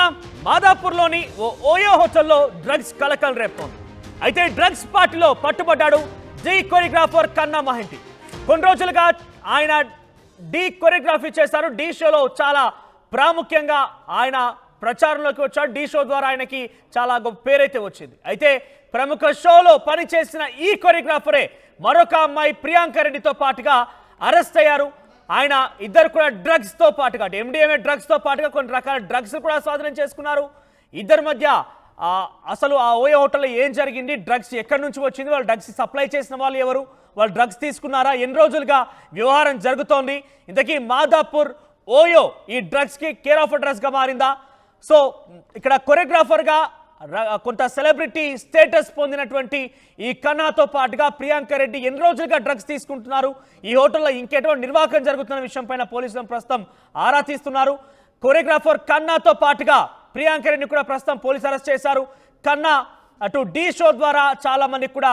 తెలంగాణ మాదాపూర్లోని ఓ OYO హోటల్లో drugs కలకలం రేపుతోంది. అయితే డ్రగ్స్ పార్టీలో పట్టుబడ్డాడు డి కొరియోగ్రాఫర్ కన్నా మహంతి. కొన్ని రోజులుగా ఆయన డి కొరియోగ్రఫీ చేశారు. డి షోలో చాలా ప్రాముఖ్యంగా ఆయన ప్రచారంలోకి వచ్చాడు. డి షో ద్వారా ఆయనకి చాలా గొప్ప పేరైతే వచ్చింది. అయితే ప్రముఖ షోలో పనిచేసిన ఈ కొరియోగ్రాఫరే మరొక అమ్మాయి ప్రియాంక రెడ్డితో పాటుగా అరెస్ట్ అయ్యారు. ఆయన ఇద్దరు కూడా డ్రగ్స్ తో పాటుగా ఎండిఎంఏ డ్రగ్స్ తో పాటుగా కొన్ని రకాల డ్రగ్స్ కూడా స్వాధీనం చేసుకున్నారు. ఇద్దరి మధ్య అసలు ఆ ఓయో హోటల్లో ఏం జరిగింది, డ్రగ్స్ ఎక్కడి నుంచి వచ్చింది, వాళ్ళు డ్రగ్స్ సప్లై చేసిన వాళ్ళు ఎవరు, వాళ్ళు డ్రగ్స్ తీసుకున్నారా, ఎన్ని రోజులుగా వ్యవహారం జరుగుతోంది, ఇంతకీ మాదాపూర్ ఓయో ఈ డ్రగ్స్ కి కేర్ ఆఫ్ అడ్రస్ గా మారిందా? సో ఇక్కడ కొరియోగ్రాఫర్ గా కొంత సెలబ్రిటీ స్టేటస్ పొందినటువంటి ఈ కన్నాతో పాటుగా ప్రియాంక రెడ్డి ఎన్ని రోజులుగా డ్రగ్స్ తీసుకుంటున్నారు, ఈ హోటల్లో ఇంకెటువంటి నిర్వాహకం జరుగుతున్న విషయం పైన పోలీసులు ప్రస్తుతం ఆరా తీస్తున్నారు. కొరియోగ్రాఫర్ కన్నాతో పాటుగా ప్రియాంక రెడ్డిని కూడా ప్రస్తుతం పోలీసు అరెస్ట్ చేశారు. కన్నా అటు డి షో ద్వారా చాలా మందికి కూడా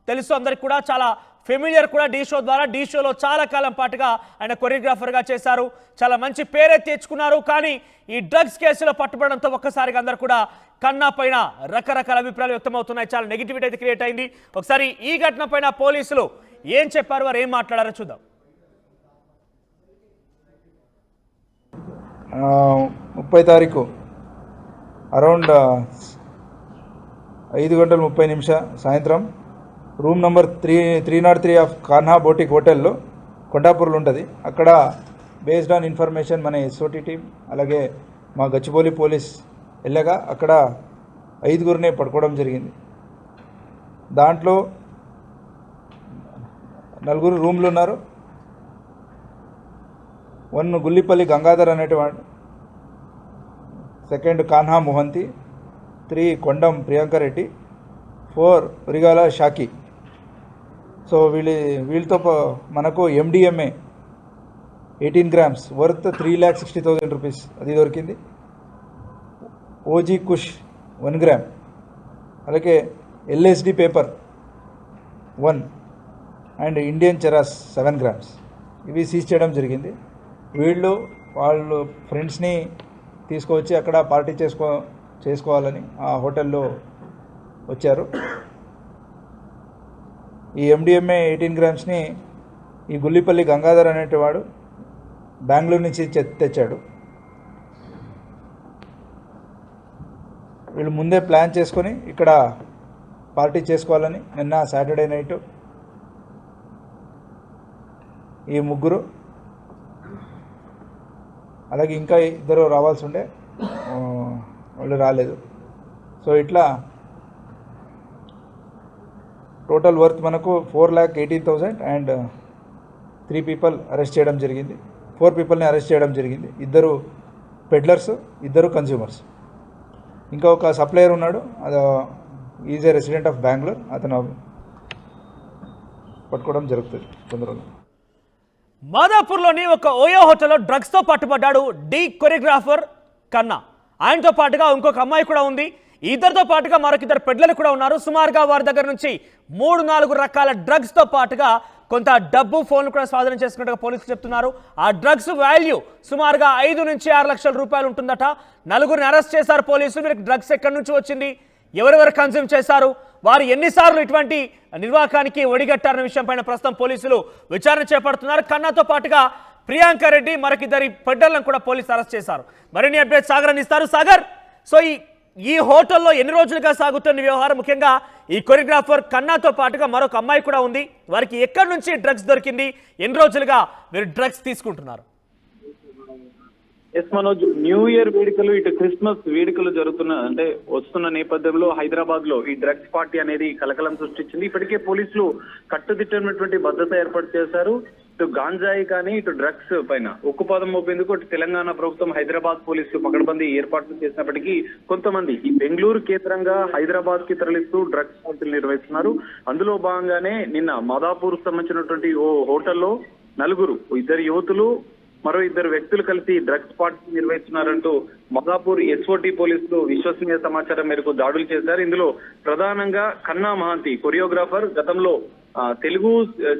తెలుసు, అందరికి కూడా చాలా ఫెమిలియర్ కూడా డి షో ద్వారా. డి షోలో చాలా కాలం పాటుగా ఆయన కొరియోగ్రాఫర్గా చేశారు, చాలా మంచి పేరే తెచ్చుకున్నారు. కానీ ఈ డ్రగ్స్ కేసులో పట్టుబడడంతో ఒక్కసారిగా అందరు కూడా కన్నా పైన రకరకాల అభిప్రాయాలు వ్యక్తమవుతున్నాయి. చాలా నెగిటివిటీ అయితే క్రియేట్ అయింది. ఒకసారి ఈ ఘటన పైన పోలీసులు ఏం చెప్పారు, వారు ఏం మాట్లాడారో చూద్దాం. 30 తారీఖు అరౌండ్ 5:30 సాయంత్రం room number 303 of Kanha boutique హోటల్లో కొండాపూర్లో ఉంటుంది. అక్కడ బేస్డ్ ఆన్ ఇన్ఫర్మేషన్ మన ఎస్ఓటీ టీం అలాగే మా గచ్చిబౌలి పోలీస్ వెళ్ళగా అక్కడ 5గురిని పట్టుకోవడం జరిగింది. దాంట్లో 4 రూమ్లు ఉన్నారు. 1 గుల్లిపల్లి గంగాధర్ అనేటివాడు, 2 కాన్హా మోహంతి, 3 కొండం ప్రియాంక రెడ్డి, 4 ఉరిగాల షాకి. సో వీళ్ళతో మనకు ఎండిఎంఏ 18 grams వర్త్ 3,60,000 రూపీస్ అది దొరికింది. ఓజీ కుష్ 1 gram, అలాగే LSD paper 1 and Indian charas 7 grams ఇవి సీజ్ చేయడం జరిగింది. వాళ్ళు ఫ్రెండ్స్ని తీసుకువచ్చి అక్కడ పార్టీ చేసుకోవాలని ఆ హోటల్లో వచ్చారు. ఈ ఎండిఎంఏ 18 గ్రామ్స్ని ఈ గుల్లిపల్లి గంగాధర్ అనేటివాడు బెంగళూరు నుంచి తెచ్చాడు. వీళ్ళు ముందే ప్లాన్ చేసుకొని ఇక్కడ పార్టీ చేసుకోవాలని నిన్న సాటర్డే నైట్ ఈ 3 అలాగే ఇంకా 2 రావాల్సి ఉండే, వాళ్ళు రాలేదు. సో ఇట్లా టోటల్ వర్త్ మనకు 4,18,000 అండ్ 3 people అరెస్ట్ చేయడం జరిగింది. 4 peopleని అరెస్ట్ చేయడం జరిగింది. 2 పెడ్లర్స్, 2 కన్స్యూమర్స్. ఇంకా ఒక సప్లయర్ ఉన్నాడు, అది is a resident of Bengaluru, అతను పట్టుకోవడం జరుగుతుంది తొందరలో. మాదాపూర్లోని ఒక ఓయో హోటల్లో డ్రగ్స్తో పట్టుబడ్డాడు డి కొరియోగ్రాఫర్ కన్నా. ఆయనతో పాటుగా ఇంకొక అమ్మాయి కూడా ఉంది. ఇద్దరితో పాటుగా మరొక 2 పెడ్లలు కూడా ఉన్నారు. సుమారుగా వారి దగ్గర నుంచి 3-4 రకాల డ్రగ్స్తో పాటుగా కొంత డబ్బు, ఫోన్లు కూడా స్వాధీనం చేసుకున్నట్టుగా పోలీసులు చెప్తున్నారు. ఆ డ్రగ్స్ వాల్యూ సుమారుగా 5 నుంచి 6 లక్షల రూపాయలు ఉంటుందట. 4గురిని అరెస్ట్ చేశారు పోలీసులు. వీరికి డ్రగ్స్ ఎక్కడి నుంచి వచ్చింది, ఎవరెవరు కన్జ్యూమ్ చేశారు, వారు ఎన్నిసార్లు ఇటువంటి నిర్వాహకానికి ఒడిగట్టారన్న విషయం పైన ప్రస్తుతం పోలీసులు విచారణ చేపడుతున్నారు. కన్నాతో పాటుగా ప్రియాంక రెడ్డి మరొక 2 పెడ్డర్లను కూడా పోలీసులు అరెస్ట్ చేశారు. మరిన్ని అప్డేట్స్ సాగర్ అందిస్తారు. సాగర్, సో ఈ హోటల్లో ఎన్ని రోజులుగా సాగుతున్న వ్యవహారం, ముఖ్యంగా ఈ కొరియోగ్రాఫర్ కన్నాతో పాటుగా మరొక అమ్మాయి కూడా ఉంది, వారికి ఎక్కడి నుంచి డ్రగ్స్ దొరికింది, ఎన్ని రోజులుగా మీరు డ్రగ్స్ తీసుకుంటున్నారు? ఎస్ మనోజ్, న్యూ ఇయర్ వేడుకలు ఇటు క్రిస్మస్ వేడుకలు వస్తున్న నేపథ్యంలో హైదరాబాద్ లో ఈ డ్రగ్స్ పార్టీ అనేది కలకలం సృష్టించింది. ఇప్పటికే పోలీసులు కట్టుదిట్టమైనటువంటి భద్రత ఏర్పాటు చేశారు. ఇటు గాంజాయి కానీ ఇటు డ్రగ్స్ పైన ఉక్కుపాదం మోపేందుకు ఇటు తెలంగాణ ప్రభుత్వం, హైదరాబాద్ పోలీసులు పకడ్బందీ ఏర్పాట్లు చేసినప్పటికీ కొంతమంది ఈ బెంగళూరు కేంద్రంగా హైదరాబాద్ కి తరలిస్తూ డ్రగ్స్ పార్టీలు నిర్వహిస్తున్నారు. అందులో భాగంగానే నిన్న మాదాపూర్ సంబంధించినటువంటి ఓ హోటల్లో 4 2 యువతులు మరో 2 వ్యక్తులు కలిసి డ్రగ్స్ పార్టీ నిర్వహిస్తున్నారంటూ మాదాపూర్ ఎస్ఓటి పోలీసులు విశ్వసనీయ సమాచారం మేరకు దాడులు చేశారు. ఇందులో ప్రధానంగా కన్నా మహాంతి కొరియోగ్రాఫర్, గతంలో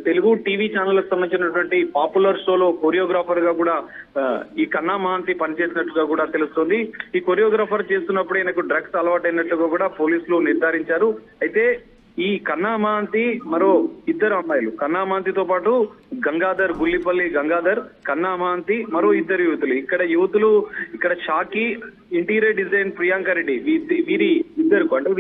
తెలుగు టీవీ ఛానళ్లకు సంబంధించినటువంటి పాపులర్ షోలో కొరియోగ్రాఫర్ గా కూడా ఈ కన్నా మహాంతి పనిచేసినట్టుగా కూడా తెలుస్తోంది. ఈ కొరియోగ్రాఫర్ చేస్తున్నప్పుడు ఆయనకు డ్రగ్స్ అలవాటైనట్టుగా కూడా పోలీసులు నిర్ధారించారు. అయితే ఈ కన్నా మహాంతి మరో 2 అమ్మాయిలు, కన్నా మహాంతితో పాటు గంగాధర్, గుల్లిపల్లి గంగాధర్, కన్నా మహాంతి, మరో 2 యువతులు. ఇక్కడ షాకి, ఇంటీరియర్ డిజైన్ ప్రియాంక రెడ్డి,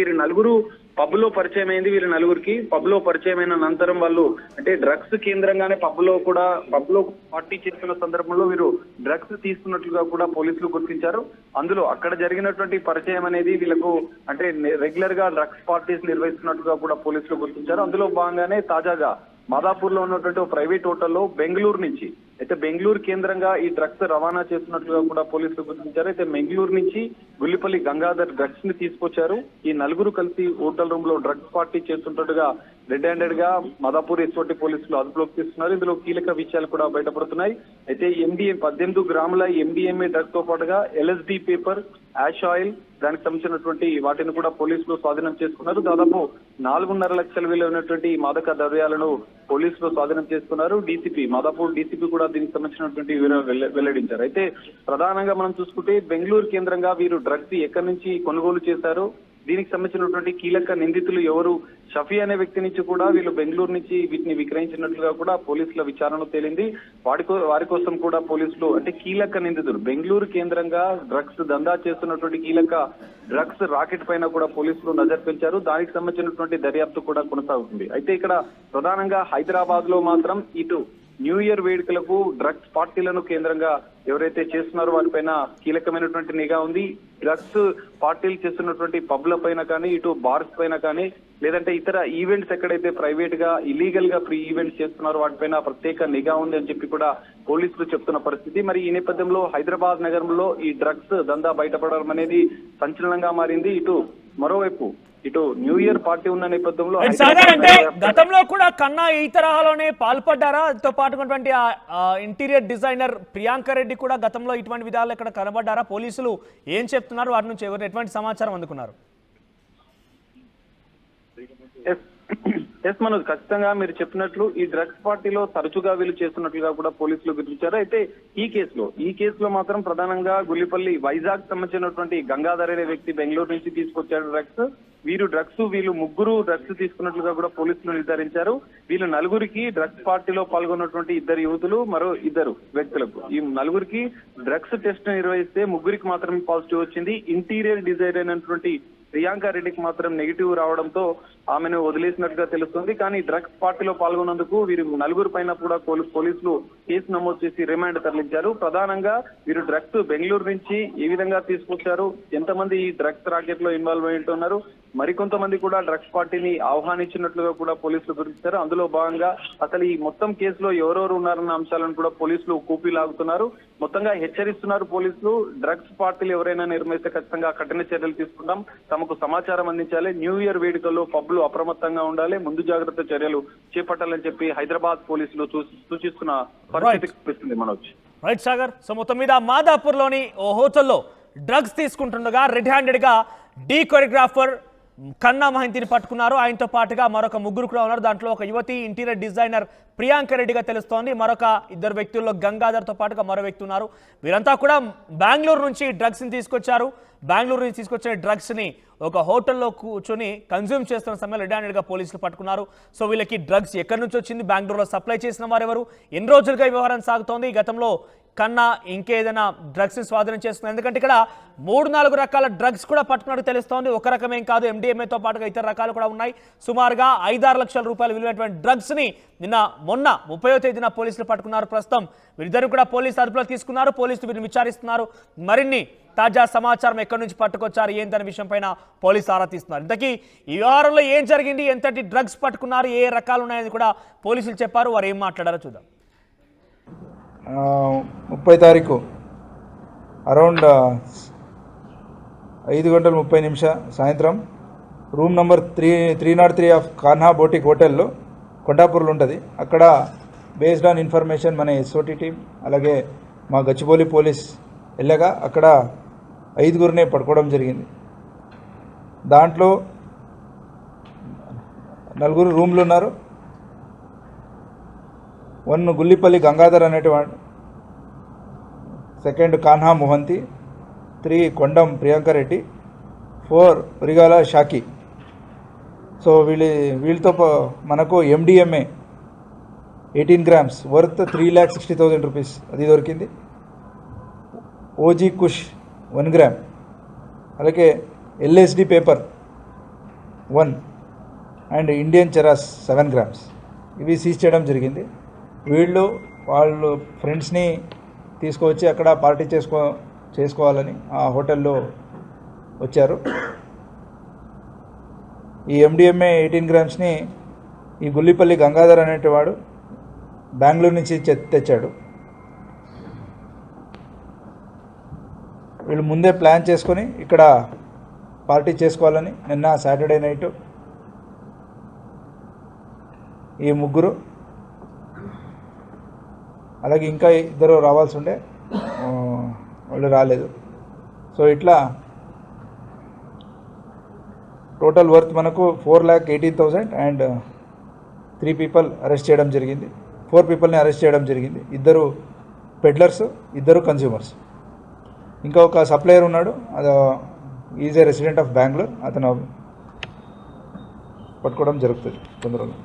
వీరి నలుగురు పబ్ లో పరిచయం అయింది. వీరి నలుగురికి పబ్ లో పరిచయమైన అనంతరం వాళ్ళు అంటే డ్రగ్స్ కేంద్రంగానే పబ్ లో పార్టీ చేస్తున్న సందర్భంలో వీరు డ్రగ్స్ తీసుకున్నట్లుగా కూడా పోలీసులు గుర్తించారు. అందులో అక్కడ జరిగినటువంటి పరిచయం అనేది వీళ్ళకు అంటే రెగ్యులర్ గా డ్రగ్స్ పార్టీస్ నిర్వహిస్తున్నట్టుగా కూడా పోలీసులు గుర్తించారు. అందులో భాగంగానే తాజాగా మాదాపూర్ లో ఉన్నటువంటి ప్రైవేట్ హోటల్లో బెంగళూరు కేంద్రంగా ఈ డ్రగ్స్ రవాణా చేస్తున్నట్లుగా కూడా పోలీసులు గుర్తించారు. అయితే బెంగళూరు నుంచి గుల్లిపల్లి గంగాధర్ డ్రగ్స్ ని తీసుకొచ్చారు. ఈ నలుగురు కలిసి హోటల్ రూమ్ లో డ్రగ్స్ పార్టీ చేస్తుంటట్టుగా రెడ్ హ్యాండెడ్ గా మాదాపూర్ ఎస్ఓటి పోలీసులు అదుపులోకి తీస్తున్నారు. ఇందులో కీలక విషయాలు కూడా బయటపడుతున్నాయి. అయితే 18 గ్రాముల MDMA డ్రగ్స్ తో పాటుగా LSD పేపర్, యాష్ ఆయిల్, దానికి సంబంధించినటువంటి వాటిని కూడా పోలీసులు స్వాధీనం చేసుకున్నారు. దాదాపు 4.5 లక్షల విలువైనటువంటి మాదక ద్రవ్యాలను పోలీసులు స్వాధీనం చేసుకున్నారు. మాదాపూర్ డీసీపీ కూడా దీనికి సంబంధించినటువంటి వివరాలు వెల్లడించారు. అయితే ప్రధానంగా మనం చూసుకుంటే బెంగళూరు కేంద్రంగా వీరు డ్రగ్స్ ఎక్కడి నుంచి కొనుగోలు చేశారు, దీనికి సంబంధించినటువంటి కీలక నిందితులు ఎవరు, షఫీ అనే వ్యక్తి నుంచి కూడా వీళ్ళు బెంగళూరు నుంచి వీటిని విక్రయించినట్లుగా కూడా పోలీసుల విచారణలో తేలింది. వారి కోసం కూడా పోలీసులు అంటే కీలక నిందితులు బెంగళూరు కేంద్రంగా డ్రగ్స్ దందా చేస్తున్నటువంటి కీలక డ్రగ్స్ రాకెట్ పైన కూడా పోలీసులు నజర్ పెంచారు. దానికి సంబంధించినటువంటి దర్యాప్తు కూడా కొనసాగుతుంది. అయితే ఇక్కడ ప్రధానంగా హైదరాబాద్ లో మాత్రం ఇటు న్యూ ఇయర్ వేడుకలకు డ్రగ్స్ పార్టీలను కేంద్రంగా ఎవరైతే చేస్తున్నారో వాటిపైన కీలకమైనటువంటి నిఘా ఉంది. డ్రగ్స్ పార్టీలు చేస్తున్నటువంటి పబ్ల పైన కానీ, ఇటు బార్స్ పైన కానీ, లేదంటే ఇతర ఈవెంట్స్ ఎక్కడైతే ప్రైవేట్ గా ఇలీగల్ గా ప్రీ ఈవెంట్స్ చేస్తున్నారో వాటిపైన ప్రత్యేక నిఘా ఉంది అని చెప్పి కూడా పోలీసులు చెప్తున్న పరిస్థితి. మరి ఈ నేపథ్యంలో హైదరాబాద్ నగరంలో ఈ డ్రగ్స్ దందా బయటపడడం అనేది సంచలనంగా మారింది. మరోవైపు న్యూ ఇయర్ పార్టీ ఉన్న నేపథ్యంలో అంటే గతంలో కూడా కన్నా ఈ తరహాలోనే పాల్పడ్డారా? తో పాటు ఇంటీరియర్ డిజైనర్ ప్రియాంక రెడ్డి కూడా గతంలో ఇటువంటి విధాలు ఇక్కడ కనబడ్డారా? పోలీసులు ఏం చెప్తున్నారు? వాటి నుంచి ఎటువంటి సమాచారం అందుకున్నారు? ఎస్ మనోజ్, ఖచ్చితంగా మీరు చెప్పినట్లు ఈ డ్రగ్స్ పార్టీలో తరచుగా వీళ్ళు చేస్తున్నట్లుగా కూడా పోలీసులు గుర్తించారు. అయితే ఈ కేసులో మాత్రం ప్రధానంగా గుల్లిపల్లి వైజాగ్ సంబంధించినటువంటి గంగాధర్ అనే వ్యక్తి బెంగళూరు నుంచి తీసుకొచ్చాడు డ్రగ్స్. వీళ్ళు ముగ్గురు డ్రగ్స్ తీసుకున్నట్లుగా కూడా పోలీసులు నిర్ధారించారు. వీళ్ళు నలుగురికి డ్రగ్స్ పార్టీలో పాల్గొన్నటువంటి 2 యువతులు, మరో 2 వ్యక్తులకు ఈ నలుగురికి డ్రగ్స్ టెస్ట్ నిర్వహిస్తే ముగ్గురికి మాత్రమే పాజిటివ్ వచ్చింది. ఇంటీరియర్ డిజైన్ అయినటువంటి ప్రియాంక రెడ్డికి మాత్రం నెగిటివ్ రావడంతో ఆమెను వదిలేసినట్టుగా తెలుస్తుంది. కానీ డ్రగ్స్ పార్టీలో పాల్గొన్నందుకు వీరు నలుగురు పైన కూడా పోలీసులు కేసు నమోదు చేసి రిమాండ్ తరలించారు. ప్రధానంగా వీరు డ్రగ్స్ బెంగళూరు నుంచి ఏ విధంగా తీసుకొచ్చారు, ఎంతమంది ఈ డ్రగ్స్ రాకెట్ లో ఇన్వాల్వ్ అయి ఉంటున్నారు, మరికొంతమంది కూడా డ్రగ్స్ పార్టీని ఆహ్వానించినట్లుగా కూడా పోలీసులు గుర్తించారు. అందులో భాగంగా అసలు ఈ మొత్తం కేసులో ఎవరెవరు ఉన్నారన్న అంశాలను కూడా పోలీసులు కూపీ లాగుతున్నారు. మొత్తంగా హెచ్చరిస్తున్నారు పోలీసులు. డ్రగ్స్ పార్టీలు ఎవరైనా నిర్మిస్తే ఖచ్చితంగా కఠిన చర్యలు తీసుకుంటాం, తమకు సమాచారం అందించాలి, న్యూ ఇయర్ వేడుకల్లో పబ్లు అప్రమత్తంగా ఉండాలి, ముందు జాగ్రత్త చర్యలు చేపట్టాలని చెప్పి హైదరాబాద్ పోలీసులు సూచిస్తున్న పరిస్థితి కనిపిస్తుంది. మనోజ్, రైట్ సాగర్. సో మొత్తం మీద మాదాపూర్ లోని ఓ హోటల్లో డ్రగ్స్ తీసుకుంటుండగా రెడ్ హ్యాండెడ్ గా డీ కొరియోగ్రాఫర్ కన్నా మహంతిని పట్టుకున్నారు. ఆయనతో పాటుగా మరొక 3 కూడా ఉన్నారు. దాంట్లో ఒక యువతి ఇంటీరియర్ డిజైనర్ ప్రియాంక రెడ్డిగా తెలుస్తోంది. మరొక 2 వ్యక్తుల్లో గంగాధర్తో పాటుగా మరో వ్యక్తి ఉన్నారు. వీరంతా కూడా బెంగళూరు నుంచి డ్రగ్స్ని తీసుకొచ్చారు. బెంగళూరు నుంచి తీసుకొచ్చిన డ్రగ్స్ని ఒక హోటల్లో కూర్చొని కన్జ్యూమ్ చేస్తున్న సమయంలో రెడ్ హ్యాండెడ్గా పోలీసులు పట్టుకున్నారు. సో వీళ్ళకి డ్రగ్స్ ఎక్కడి నుంచి వచ్చింది, బెంగళూరులో సప్లై చేసిన వారు ఎవరు, ఎన్ని రోజులుగా ఈ వ్యవహారం సాగుతోంది, గతంలో కన్నా ఇంకేదైనా డ్రగ్స్ స్వాధీనం చేస్తున్నారు? ఎందుకంటే ఇక్కడ 3-4 రకాల డ్రగ్స్ కూడా పట్టుకున్నట్టు తెలుస్తోంది. ఒక రకమేం కాదు, MDMAతో పాటుగా ఇతర రకాలు కూడా ఉన్నాయి. సుమారుగా 5-6 లక్షల రూపాయలు విలువైనటువంటి డ్రగ్స్ని మొన్న 30వ తేదీన పోలీసులు పట్టుకున్నారు. ప్రస్తుతం వీరిద్దరు కూడా పోలీసు అదుపులో తీసుకున్నారు. పోలీసులు వీరిని విచారిస్తున్నారు. మరిన్ని తాజా సమాచారం ఎక్కడి నుంచి పట్టుకొచ్చారు ఏంటనే విషయం పైన పోలీసు ఆరా తీస్తున్నారు. ఇంతకీ ఈ వ్యవహారంలో ఏం జరిగింది, ఎంతటి డ్రగ్స్ పట్టుకున్నారు, ఏ రకాలు ఉన్నాయని కూడా పోలీసులు చెప్పారు. వారు ఏం మాట్లాడారో చూద్దాం. 30 తారీఖు అరౌండ్ 5:30 సాయంత్రం room number 303 of Kanha boutique హోటల్లో కొండాపూర్లో ఉంటుంది. అక్కడ బేస్డ్ ఆన్ ఇన్ఫర్మేషన్ మన ఎస్ఓటి టీం అలాగే మా గచ్చిబౌలి పోలీస్ వెళ్ళగా అక్కడ 5గురినే పట్టుకోవడం జరిగింది. దాంట్లో 4 రూమ్లు ఉన్నారు. 1 గుల్లిపల్లి గంగాధర్ అనేటివాడు, 2 కాన్హా మోహంతి, 3 కొండం ప్రియాంక రెడ్డి, 4 ఉరిగాల షాకి. సో వీళ్ళతో మనకు MDMA 18 grams వర్త్ 3,60,000 రూపీస్ అది దొరికింది. ఓజీ కుష్ 1 గ్రామ్, అలాగే LSD paper 1 and Indian charas 7 grams ఇవి సీజ్ చేయడం జరిగింది. వాళ్ళు ఫ్రెండ్స్ని తీసుకువచ్చి అక్కడ పార్టీ చేసుకోవాలని ఆ హోటల్లో వచ్చారు. ఈ MDMA 18 గ్రామ్స్ని ఈ గుల్లిపల్లి గంగాధర్ అనేటివాడు బెంగళూరు నుంచి తెచ్చాడు. వీళ్ళు ముందే ప్లాన్ చేసుకొని ఇక్కడ పార్టీ చేసుకోవాలని నిన్న సాటర్డే నైట్ ఈ 3, అలాగే ఇంకా 2 రావాల్సి ఉండే, వాళ్ళు రాలేదు. సో ఇట్లా టోటల్ వర్త్ మనకు 4,18,000 అండ్ 3 people అరెస్ట్ చేయడం జరిగింది. 4 peopleని అరెస్ట్ చేయడం జరిగింది. 2 పెడ్లర్స్, 2 కన్స్యూమర్స్. ఇంకా ఒక సప్లయర్ ఉన్నాడు, అది is a resident of Bengaluru, అతను పట్టుకోవడం జరుగుతుంది తొందరలో.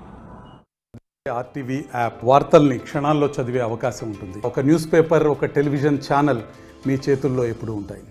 RTV యాప్ వార్తల్ని క్షణాల్లో చదివే అవకాశం ఉంటుంది. ఒక న్యూస్ పేపర్, ఒక టెలివిజన్ ఛానల్ మీ చేతుల్లో ఎప్పుడూ ఉంటాయి.